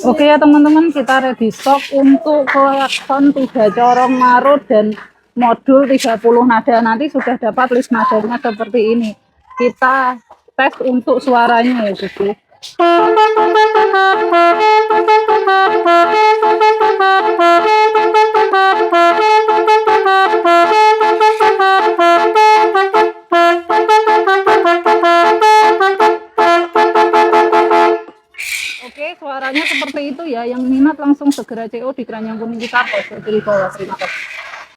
Oke ya teman-teman, kita ready stock untuk klakson 3 corong marut dan modul 30 nada. Nanti sudah dapat list nadanya seperti ini. Kita tes untuk suaranya ya Susi. Oke, suaranya seperti itu ya. Yang minat langsung segera CO di Keranjang Kuning kita post di bawah. Terima kasih.